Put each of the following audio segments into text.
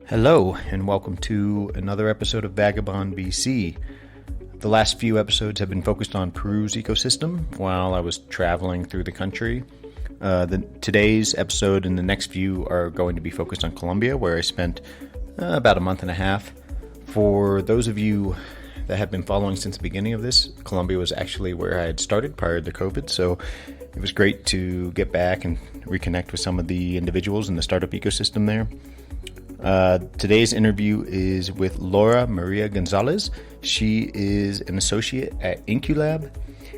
Hello, and welcome to another episode of Vagabond VC. The last few episodes have been focused on Peru's ecosystem while I was traveling through the country. Today's episode and the next few are going to be focused on Colombia, where I spent about a month and a half. For those of you that have been following since the beginning of this, Colombia was actually where I had started prior to COVID, so it was great to get back and reconnect with some of the individuals in the startup ecosystem there. Today's interview is with Laura Maria González. She is an associate at InQLab.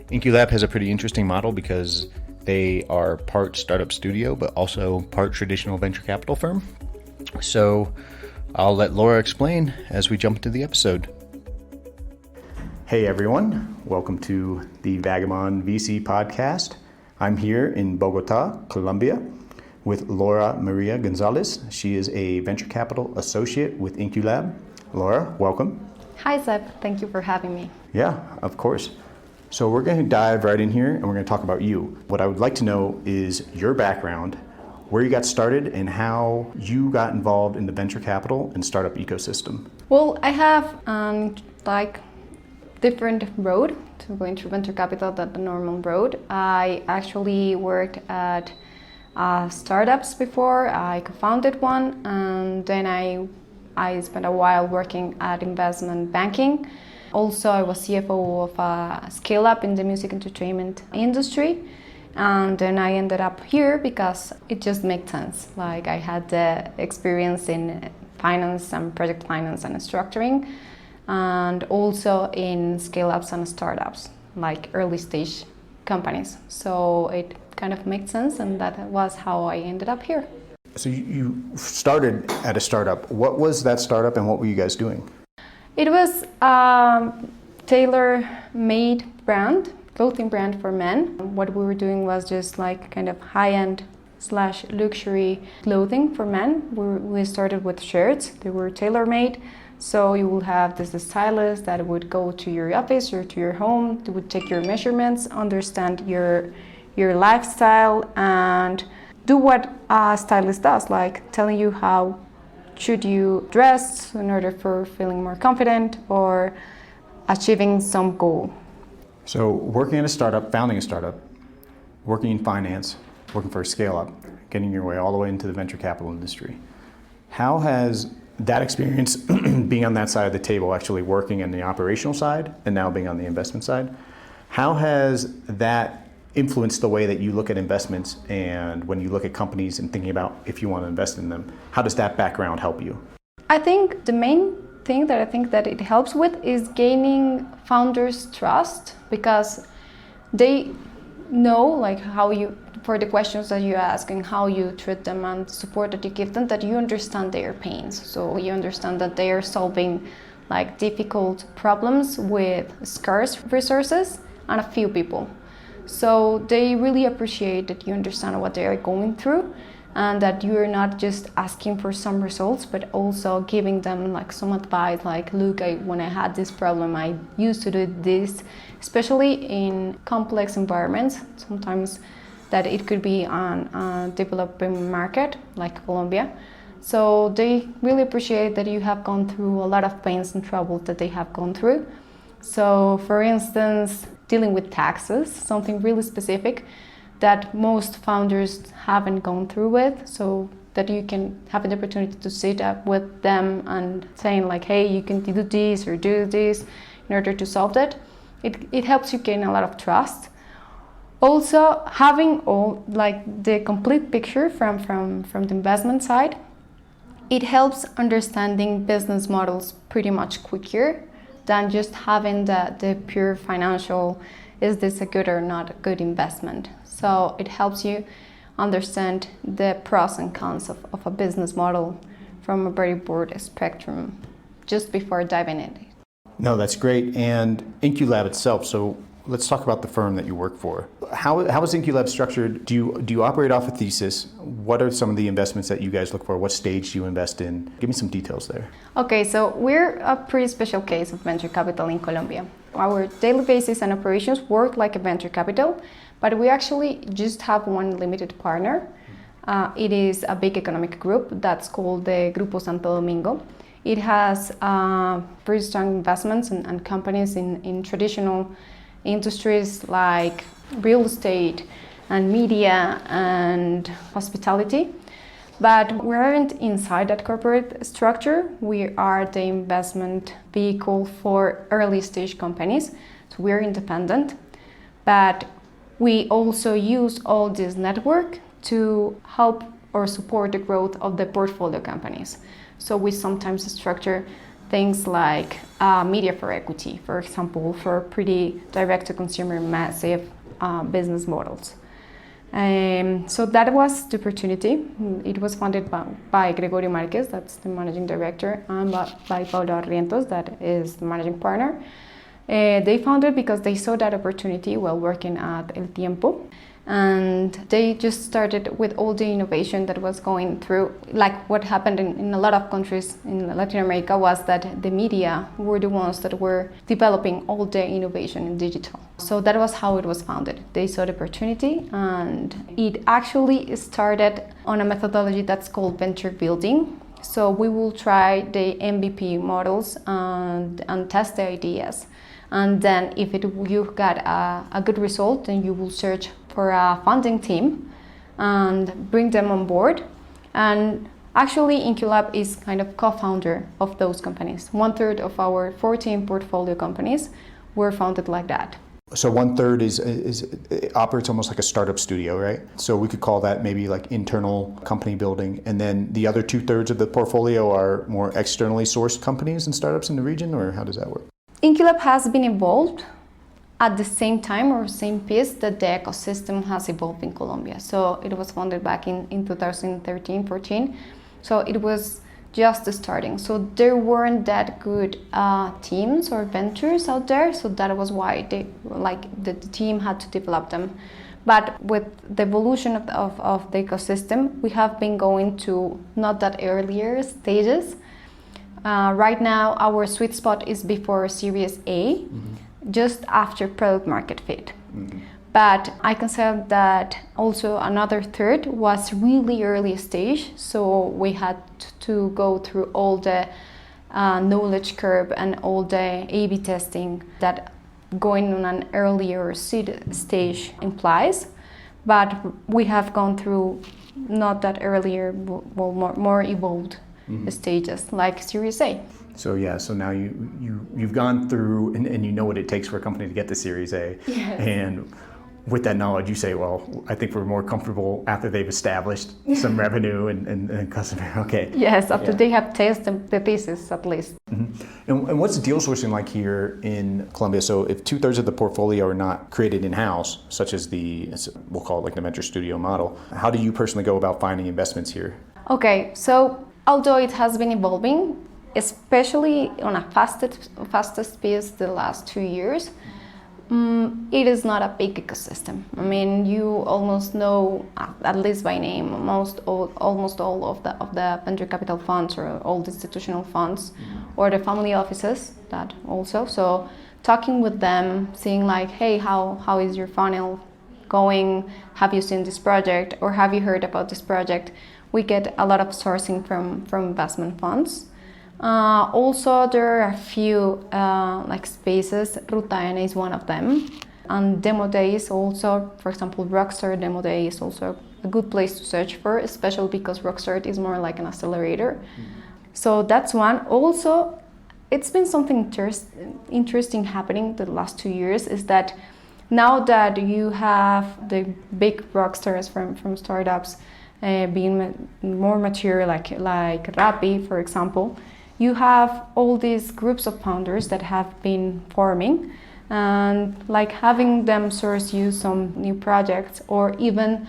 InQLab has a pretty interesting model because they are part startup studio, but also part traditional venture capital firm. So I'll let Laura explain as we jump into the episode. Hey everyone, welcome to the Vagabond VC podcast. I'm here in Bogota, Colombia, with Laura Maria González. She is a venture capital associate with InQLab. Laura, welcome. Hi, Zeb. Thank you for having me. Yeah, of course. So we're going to dive right in here and we're going to talk about you. What I would like to know is your background, where you got started, and how you got involved in the venture capital and startup ecosystem. Well, I have different road to go into venture capital than the normal road. I actually worked at startups before. I co-founded one, and then I spent a while working at investment banking. Also, I was CFO of a scale-up in the music entertainment industry, and then I ended up here because it just made sense. Like, I had the experience in finance and project finance and structuring, and also in scale-ups and startups, like early stage companies. So it kind of made sense, and that was how I ended up here. So you started at a startup. What was that startup and what were you guys doing? It was a tailor-made brand, clothing brand for men. What we were doing was just like kind of high-end / luxury clothing for men. We started with shirts. They were tailor-made. So you will have this stylist that would go to your office or to your home. They would take your measurements, understand your lifestyle, and do what a stylist does, like telling you how should you dress in order for feeling more confident or achieving some goal. So working at a startup, founding a startup, working in finance, working for a scale-up, getting your way all the way into the venture capital industry. How has that experience, being on that side of the table, actually working on the operational side and now being on the investment side, how has that influenced the way that you look at investments and when you look at companies and thinking about if you want to invest in them? How does that background help you? I think the main thing that I think that it helps with is gaining founders' trust, because they know like how you, for the questions that you ask and how you treat them and the support that you give them, that you understand their pains. So you understand that they are solving like difficult problems with scarce resources and a few people. So they really appreciate that you understand what they are going through and that you are not just asking for some results, but also giving them like some advice, like, look, when I had this problem, I used to do this, especially in complex environments. Sometimes that it could be on a developing market like Colombia. So they really appreciate that you have gone through a lot of pains and troubles that they have gone through. So for instance, dealing with taxes, something really specific that most founders haven't gone through with, so that you can have an opportunity to sit up with them and saying like, hey, you can do this or do this in order to solve that. It helps you gain a lot of trust. Also, having the complete picture from the investment side, it helps understanding business models pretty much quicker than just having the pure financial, is this a good or not a good investment? So it helps you understand the pros and cons of a business model from a very broad spectrum just before diving in. No, that's great. And InQLab itself, so let's talk about the firm that you work for. How is InQLab structured? Do you operate off a thesis? What are some of the investments that you guys look for? What stage do you invest in? Give me some details there. Okay, so we're a pretty special case of venture capital in Colombia. Our daily basis and operations work like a venture capital, but we actually just have one limited partner. It is a big economic group that's called the Grupo Santo Domingo. It has very strong investments and companies in traditional industries like real estate and media and hospitality. But we aren't inside that corporate structure. We are the investment vehicle for early stage companies. So we're independent, but we also use all this network to help or support the growth of the portfolio companies. So we sometimes structure things like media for equity, for example, for pretty direct-to-consumer massive business models. So that was the opportunity. It was funded by Gregorio Marquez, that's the managing director, and by Paula Rientos, that is the managing partner. They founded because they saw that opportunity while working at El Tiempo. And they just started with all the innovation that was going through. Like what happened in a lot of countries in Latin America was that the media were the ones that were developing all the innovation in digital. So that was how it was founded. They saw the opportunity, and it actually started on a methodology that's called venture building. So we will try the MVP models and test the ideas. And then if you got a good result, then you will search for a funding team and bring them on board. And actually, InQLab is kind of co-founder of those companies. 1/3 of our 14 portfolio companies were founded like that. So 1/3 is operates almost like a startup studio, right? So we could call that maybe like internal company building, and then the other 2/3 of the portfolio are more externally sourced companies and startups in the region, or how does that work? InQLab has been evolved at the same time or same pace that the ecosystem has evolved in Colombia. So it was founded back in 2013-14. So it was just starting. So there weren't that good teams or ventures out there. So that was why the team had to develop them. But with the evolution of the ecosystem, we have been going to not that earlier stages. Right now, our sweet spot is before Series A, just after product market fit. But I can say that also another third was really early stage, so we had to go through all the knowledge curve and all the A/B testing that going on an earlier seed stage implies. But we have gone through not that earlier, more evolved stages like Series A. So now you've gone through and you know what it takes for a company to get to Series A. Yes. And with that knowledge, you say, well, I think we're more comfortable after they've established some revenue and customer. Okay. Yes, after they have tested the thesis at least. And what's deal sourcing like here in Colombia? So if 2/3 of the portfolio are not created in-house, such as we'll call it like the venture studio model, how do you personally go about finding investments here? Okay, so although it has been evolving, especially on a fastest pace the last 2 years, it is not a big ecosystem. I mean, you almost know, at least by name, almost all of the venture capital funds or all the institutional funds or the family offices that also. So talking with them, seeing like, hey, how is your funnel going? Have you seen this project or have you heard about this project? We get a lot of sourcing from investment funds. Also, there are a few spaces. Ruta N is one of them. And Demo Day is also, for example, Rockstar Demo Day is also a good place to search for, especially because Rockstar is more like an accelerator. So that's one. Also, it's been something interesting happening the last 2 years is that now that you have the big rockstars from startups being more mature, like Rappi, for example, you have all these groups of founders that have been forming and like having them source you some new projects, or even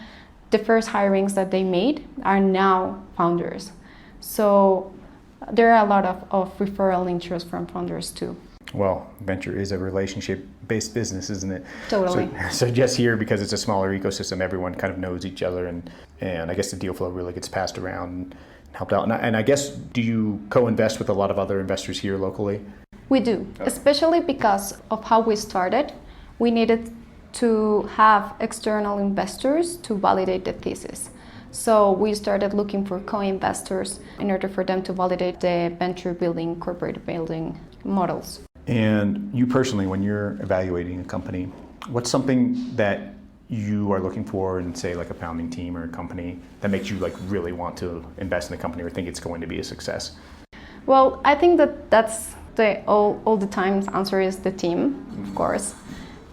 the first hirings that they made are now founders. So there are a lot of referral interest from founders too. Well, venture is a relationship-based business, isn't it? Totally. So just here, because it's a smaller ecosystem, everyone kind of knows each other, and I guess the deal flow really gets passed around and helped out. And I guess, do you co-invest with a lot of other investors here locally? We do, especially because of how we started. We needed to have external investors to validate the thesis. So we started looking for co-investors in order for them to validate the venture building, corporate building models. And you personally, when you're evaluating a company, what's something that you are looking for in, say, like a founding team or a company that makes you like really want to invest in the company or think it's going to be a success? Well, I think that's the all the times answer is the team, of course.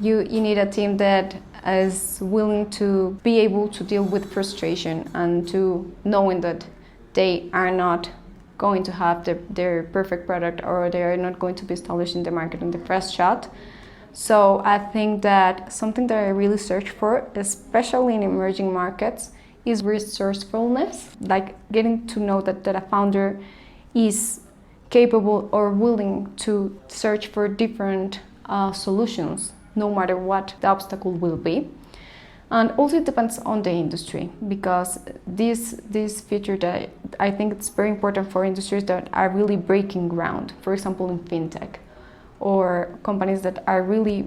You need a team that is willing to be able to deal with frustration and to knowing that they are not going to have their perfect product or they are not going to be established in the market in the first shot. So I think that something that I really search for, especially in emerging markets, is resourcefulness, like getting to know that a founder is capable or willing to search for different solutions, no matter what the obstacle will be. And also it depends on the industry, because this feature that I think it's very important for industries that are really breaking ground, for example in fintech, or companies that are really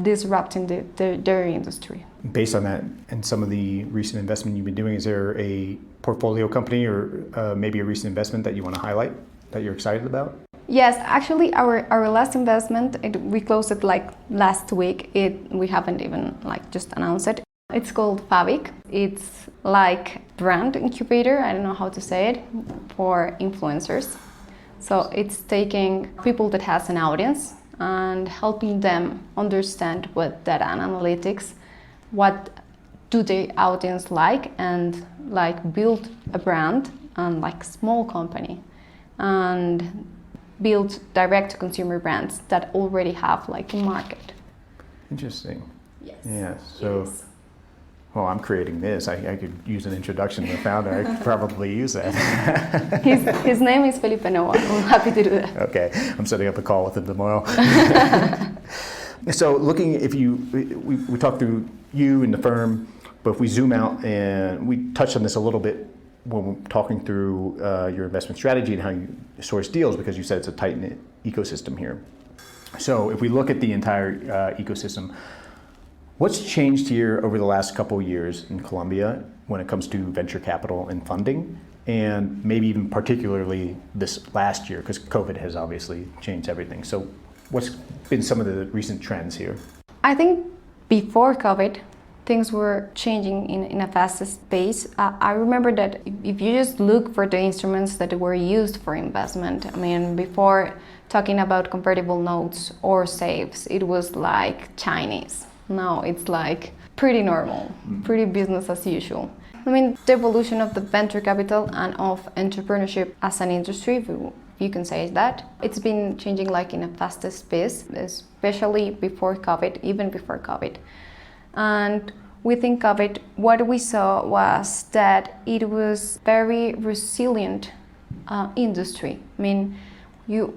disrupting their industry. Based on that and some of the recent investment you've been doing, is there a portfolio company or maybe a recent investment that you want to highlight that you're excited about? Yes, actually our last investment, we closed it like last week. We haven't even like just announced it. It's called Fabic. It's like brand incubator, I don't know how to say it, for influencers. So it's taking people that has an audience and helping them understand what data and analytics, what do the audience like, and like build a brand and like small company and build direct to consumer brands that already have like a market. Interesting. Yes. Yeah. So. Yes. Well, I'm creating this. I could use an introduction to the founder. I could probably use that. His name is Felipe Noah. I'm happy to do that. Okay, I'm setting up a call with him tomorrow. So looking, we talked through you and the firm, but if we zoom out, and we touched on this a little bit when we're talking through your investment strategy and how you source deals, because you said it's a tight-knit ecosystem here. So if we look at the entire ecosystem, what's changed here over the last couple of years in Colombia when it comes to venture capital and funding, and maybe even particularly this last year, because COVID has obviously changed everything. So what's been some of the recent trends here? I think before COVID, things were changing in a fastest pace. I remember that if you just look for the instruments that were used for investment, I mean, before talking about convertible notes or safes, it was like Chinese. Now it's like pretty normal, pretty business as usual. I mean, the evolution of the venture capital and of entrepreneurship as an industry, if you can say that, it's been changing like in a fastest pace, especially before COVID, even before COVID. And within COVID, what we saw was that it was very resilient industry. I mean,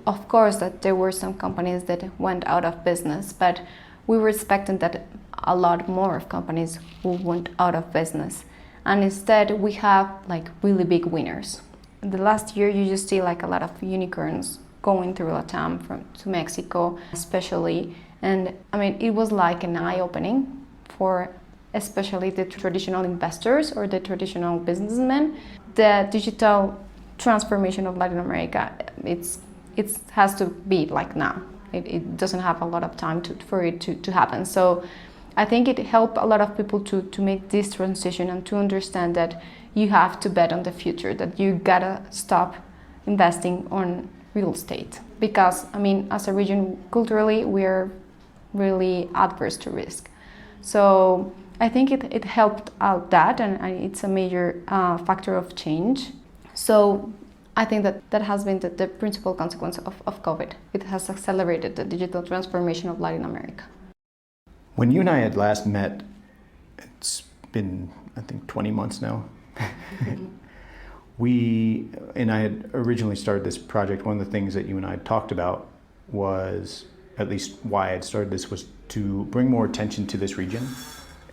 of course that there were some companies that went out of business, but we were expecting that a lot more of companies went out of business. And instead we have like really big winners. In the last year you just see like a lot of unicorns going through Latam to Mexico especially. And I mean, it was like an eye-opening for especially the traditional investors or the traditional businessmen. The digital transformation of Latin America, it has to be like now. It doesn't have a lot of time for it to happen. So I think it helped a lot of people to make this transition and to understand that you have to bet on the future, that you gotta stop investing on real estate. Because, I mean, as a region, culturally, we're really adverse to risk. So I think it helped out that, and it's a major factor of change. So I think that has been the principal consequence of COVID. It has accelerated the digital transformation of Latin America. When you and I had last met, it's been, I think, 20 months now. Mm-hmm. I had originally started this project. One of the things that you and I had talked about was, at least why I had started this, was to bring more attention to this region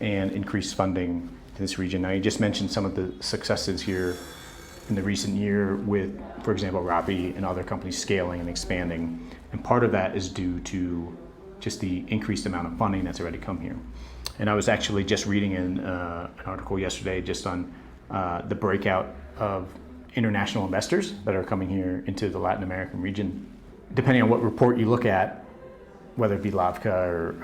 and increase funding to this region. Now, you just mentioned some of the successes here in the recent year with, for example, Rappi and other companies scaling and expanding. And part of that is due to just the increased amount of funding that's already come here. And I was actually just reading an article yesterday just on the breakout of international investors that are coming here into the Latin American region. Depending on what report you look at, whether it be LAVCA or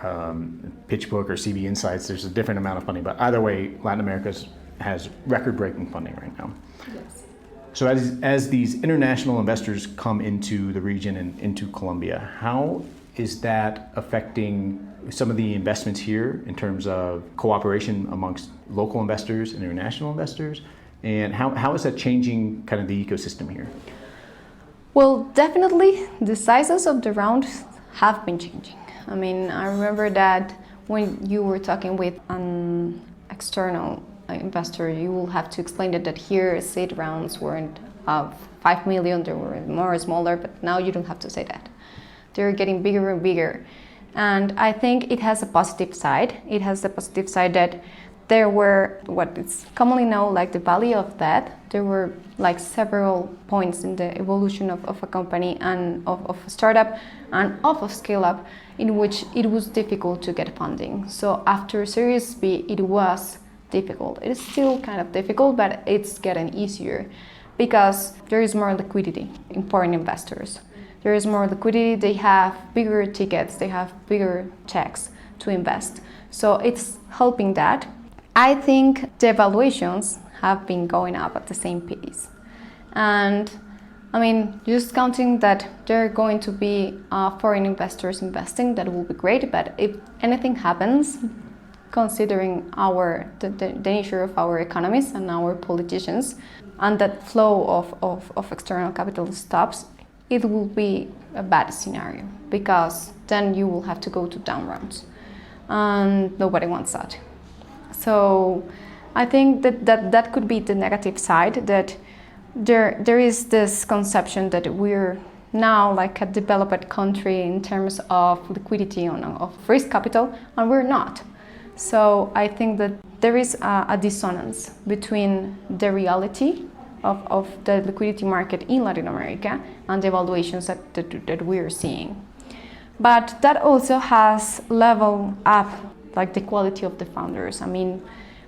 PitchBook or CB Insights, there's a different amount of funding. But either way, Latin America has record-breaking funding right now. Yes. So as these international investors come into the region and into Colombia, how is that affecting some of the investments here in terms of cooperation amongst local investors and international investors? And how is that changing kind of the ecosystem here? Well, definitely the sizes of the rounds have been changing. I mean, I remember that when you were talking with an external investor, you will have to explain that here seed rounds weren't 5 million, they were more smaller, but now you don't have to say that. They're getting bigger and bigger. And I think it has a positive side. It has the positive side that there were what is commonly known like the valley of death. There were like several points in the evolution of a company and of a startup and of a scale-up in which it was difficult to get funding. So after Series B, it was difficult. It is still kind of difficult, but it's getting easier because there is more liquidity in foreign investors. There is more liquidity, they have bigger tickets, they have bigger checks to invest. So it's helping that. I think the valuations have been going up at the same pace. And I mean, just counting that there are going to be foreign investors investing, that will be great. But if anything happens, considering the nature of our economies and our politicians, and that flow of external capital stops, it will be a bad scenario because then you will have to go to down rounds. And nobody wants that. So I think that could be the negative side, that there is this conception that we're now like a developed country in terms of liquidity of risk capital, and we're not. So I think that there is a dissonance between the reality of the liquidity market in Latin America and the valuations that we're seeing. But that also has leveled up like the quality of the founders. I mean,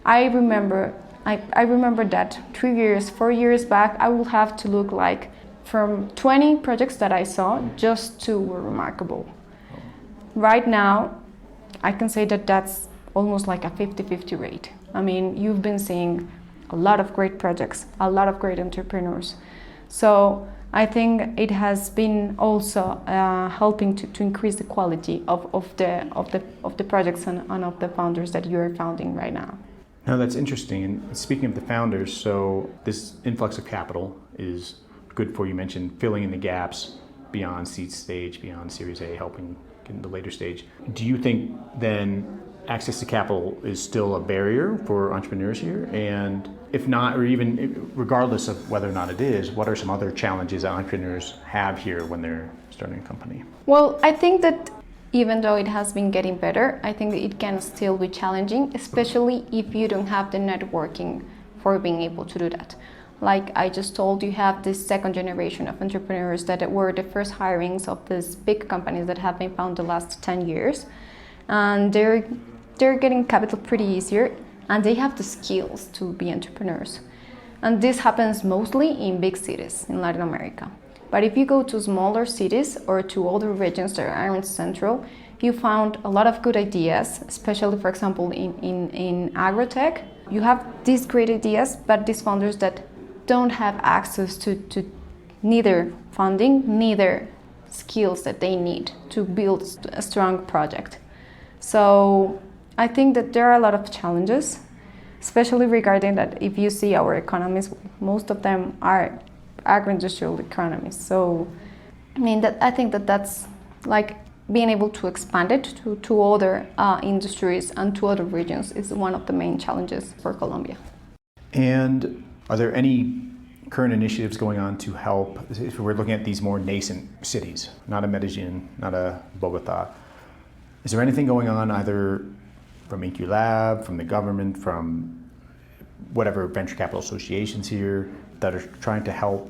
I remember that 3 years, 4 years back, I would have to look like from 20 projects that I saw, just 2 were remarkable. Right now, I can say that that's almost like a 50-50 rate. I mean, you've been seeing a lot of great projects, a lot of great entrepreneurs. So I think it has been also helping to increase the quality of the projects and of the founders that you are founding right now. No, that's interesting. And speaking of the founders, so this influx of capital is good for, you mentioned, filling in the gaps beyond seed stage, beyond Series A, helping in the later stage. Do you think then access to capital is still a barrier for entrepreneurs here? And if not, or even regardless of whether or not it is, what are some other challenges that entrepreneurs have here when they're starting a company? Well, I think that even though it has been getting better, I think it can still be challenging, especially if you don't have the networking for being able to do that. Like I just told, you have this second generation of entrepreneurs that were the first hirings of these big companies that have been found the last 10 years. And they're getting capital pretty easier, and they have the skills to be entrepreneurs. And this happens mostly in big cities in Latin America. But if you go to smaller cities or to other regions that aren't central, you found a lot of good ideas, especially, for example, in agrotech. You have these great ideas, but these founders that don't have access to neither funding, neither skills that they need to build a strong project. So I think that there are a lot of challenges, especially regarding that if you see our economies, most of them are agro-industrial economies. So I think that's like being able to expand it to other industries and to other regions is one of the main challenges for Colombia. And are there any current initiatives going on to help, if we're looking at these more nascent cities, not a Medellin, not a Bogota, is there anything going on either from InQLab, from the government, from whatever venture capital associations here that are trying to help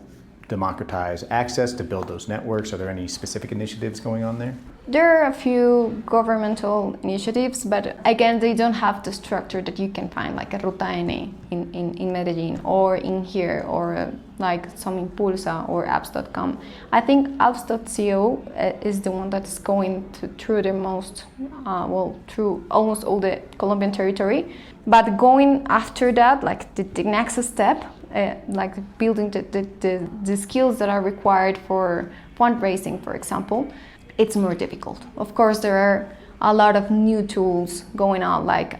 democratize access, to build those networks? Are there any specific initiatives going on there? There are a few governmental initiatives, but again, they don't have the structure that you can find, like a Ruta N in Medellin, or in here, or like some Impulsa or apps.com. I think apps.co is the one that's going through the most, through almost all the Colombian territory. But going after that, like the next step, like building the skills that are required for fundraising, for example, it's more difficult. Of course, there are a lot of new tools going on, like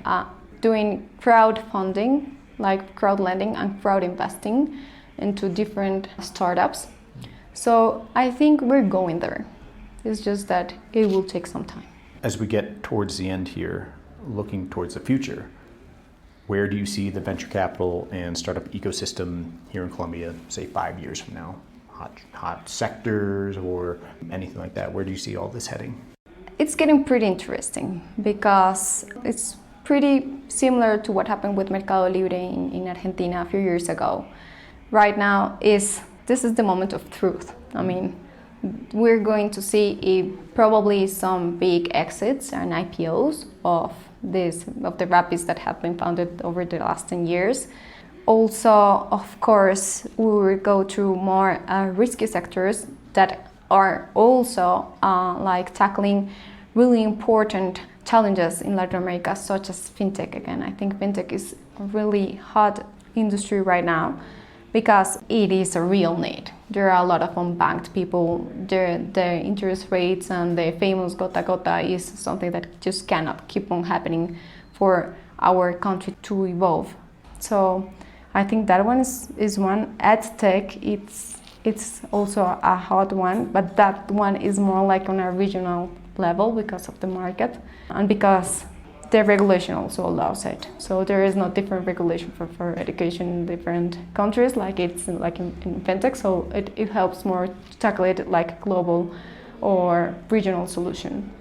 doing crowdfunding, like crowd lending and crowd investing into different startups. So I think we're going there. It's just that it will take some time. As we get towards the end here, looking towards the future, where do you see the venture capital and startup ecosystem here in Colombia, say 5 years from now? Hot sectors or anything like that? Where do you see all this heading? It's getting pretty interesting because it's pretty similar to what happened with Mercado Libre in Argentina a few years ago. Right now, this is the moment of truth. I mean, we're going to see probably some big exits and IPOs of the Rappids that have been founded over the last 10 years. Also, of course, we will go through more risky sectors that are also like tackling really important challenges in Latin America, such as fintech. Again, I think fintech is a really hot industry right now because it is a real need. There are a lot of unbanked people. The interest rates and the famous gota gota is something that just cannot keep on happening for our country to evolve. So I think that one is one. EdTech, it's also a hot one, but that one is more like on a regional level because of the market and because the regulation also allows it. So there is no different regulation for education in different countries like it's like in fintech. So it helps more to tackle it like a global or regional solution.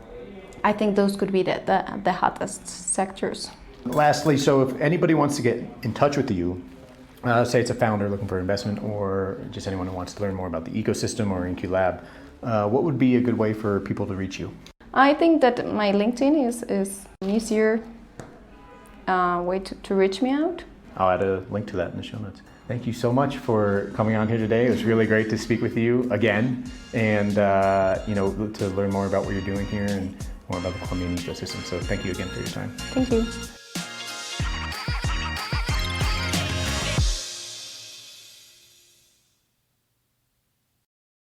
I think those could be the hottest sectors. Lastly, so if anybody wants to get in touch with you, say it's a founder looking for investment or just anyone who wants to learn more about the ecosystem or InQLab, what would be a good way for people to reach you? I think that my LinkedIn is an easier way to reach me out. I'll add a link to that in the show notes. Thank you so much for coming on here today. It was really great to speak with you again and to learn more about what you're doing here and more about the Colombian ecosystem. So thank you again for your time. Thank you.